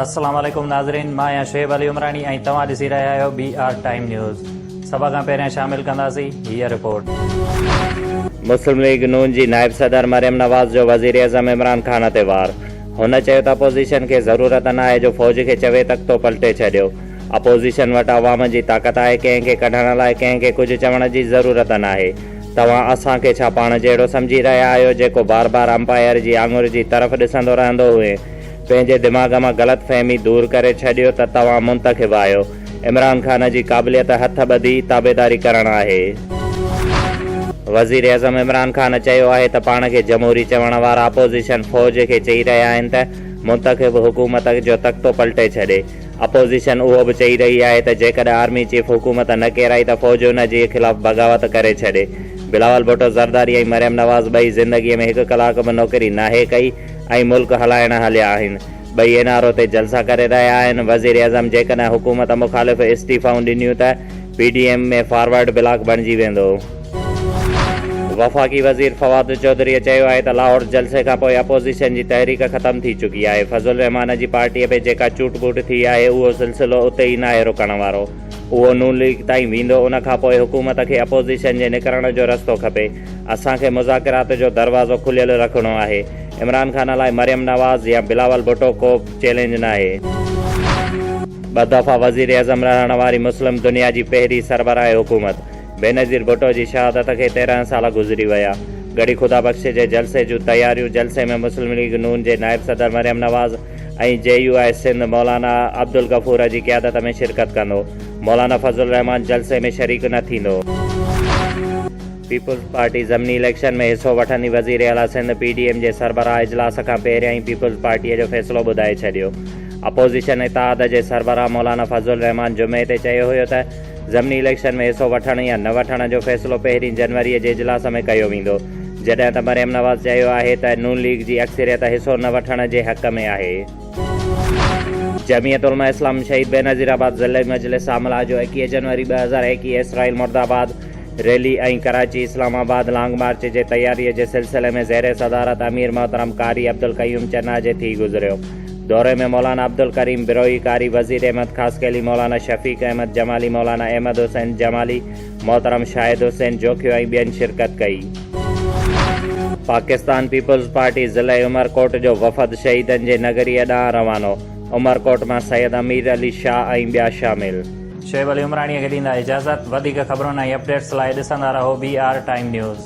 अस्सलाम वालेकुम नाज़रीन, मां आहियां शुएब अली उमरानी ऐं तव्हां ॾिसी रहिया आहियो BR टाइम न्यूज़। सभ खां पहिरियां शामिल कंदासीं हीअ रिपोर्ट। मुस्लिम लीग नून जी नायब सदर मरियम नवाज़ जो वज़ीर अज़म इमरान खान ते वार। हुन चयो त अपोज़िशन खे ज़रूरत न आहे जो फ़ौज खे चवे तख़्तो पलटे छॾियो। अपोज़िशन वटि अवाम जी ताक़त आहे, कंहिंखे कढण लाइ कंहिंखे कुझु चवण जी ज़रूरत नाहे। तव्हां असांखे छा पाण जहिड़ो सम्झी रहिया आहियो जेको बार बार अंपायर जी आङुर जी तरफ़ ॾिसंदो रहंदो हुए? पंहिंजे दिमाग़ मां ग़लतफ़हमी दूर करे छॾियो त तव्हां मुंतख़िब आहियो। इमरान खान जी क़ाबिलियत हथ ॿधी ताबेदारी करणु आहे। वज़ीर अज़म इमरान खान चयो आहे त पाण खे जमहूरी चवण वारा अपोज़िशन फ़ौज खे चई रहिया आहिनि त मुंतख़िब हुकूमत जो तख़्तो पलटे छॾे। अपोज़िशन उहो बि चई रही आहे त जेकॾहिं आर्मी चीफ हुकूमत न केराई त फ़ौज उन जे ख़िलाफ़ बग़ावत करे छॾे। बिलावल भुट्टो ज़रदारी ऐं मरियम नवाज़ ॿई ज़िंदगीअ में हिकु कलाक बि नौकरी नाहे कई ऐं मुल्क हलाइण हलिया आहिनि। ॿई एनआरओ ते जलसा करे रहिया आहिनि। वज़ीर अज़म जेकॾहिं हुकूमत मुख़ालिफ़ इस्तीफ़ाऊं ॾिनियूं त PDM में फॉरवर्ड ब्लॉक बणिजी वेंदो। वफ़ाक़ी वज़ीर फवाद चौधरीअ चयो आहे त लाहौर जलसे खां पोइ अपोज़िशन जी तहरीक ख़तम थी चुकी आहे। फज़लुर रहमान जी पार्टीअ में जेका चूट बूट थी आहे उहो सिलसिलो उते ई नाहे रुकण वारो। उहो नून लीग ताईं वेंदो। उन खां पोइ हुकूमत खे अपोज़िशन जे निकिरण जो रस्तो खपे। असांखे मुज़ाकिरात जो दरवाज़ो खुलियल रखिणो आहे। इमरान खान लाइ मरियम नवाज़ या बिलावल भुट्टो को चैलेंज न आहे। ॿ दफ़ा वज़ीर अज़म रहण वारी मुस्लिम दुनिया जी पहिरीं सरबराह हुकूमत बेनज़ीर भुट्टो जी शहादत खे 13 साल गुज़री विया। गड़ी खुदा बख़्श जे जलसे जूं तयारियूं। जलसे में मुस्लिम लीग नून जे नायब सदर मरियम नवाज़ ऐं JUI सिंध मौलाना अब्दुल गफ़ूर जी क़यादत में शिरकत कंदो। मौलाना फज़लुर रहमान जलसे में शरीक न थींदो। पीपुल्स पार्टी ज़मनी इलेक्शन में हिसो वठंदी। वज़ीर आला सिंध PDM जे सरबराह इजलास खां पहिरियां ई पीपुल्स पार्टीअ जो फ़ैसिलो ॿुधाए छॾियो। अपोज़िशन इत्तेहाद जे सरबराह मौलाना फज़लुर रहमान जुमे ते चयो हुयो त ज़मनी इलेक्शन में हिसो वठण या न वठण जो फ़ैसिलो 1 जनवरी जे इजलास में कयो वेंदो, जॾहिं त मरियम नवाज़ चयो आहे त नून लीग जी अक्सरियत हिसो न वठण जे हक़ में आहे। जमियत उलमा इस्लाम शहीद बेनज़ीराबाद ज़िले मजलिस आमला जो 21 जनवरी 2021 इसराइल मुर्दाबाद रैली ऐं कराची इस्लामाबाद लॉन्ग मार्च जे तयारीअ जे सिलसिले में ज़ेर सदारत अमीर मोहतरम कारी अब्दुल क़यूम चन्ना जे थी गुज़रियो। दौरे में मौलाना अब्दुल करीम बिरोई कारी, वज़ीर अहमद ख़ासकैली, मौलाना शफ़ीक अहमद जमाली, मौलाना अहमद हुसैन जमाली, मोहतरम शाहिद हुसैन जोखियो ऐं ॿियनि शिरकत कई। पाकिस्तान पीपुल्स पार्टी ज़िले उमरकोट जो वफ़द शहीदनि जे नगरीअ ॾांहुं रवानो। उमरकोट मां सैयद अमीर अली शाह ऐं ॿिया शामिल। शुएब अली उमरानीअ खे ॾींदा इजाज़त। वधीक ख़बरुनि ऐं अपडेट्स लाइ ॾिसंदा रहो BR टाइम न्यूज़।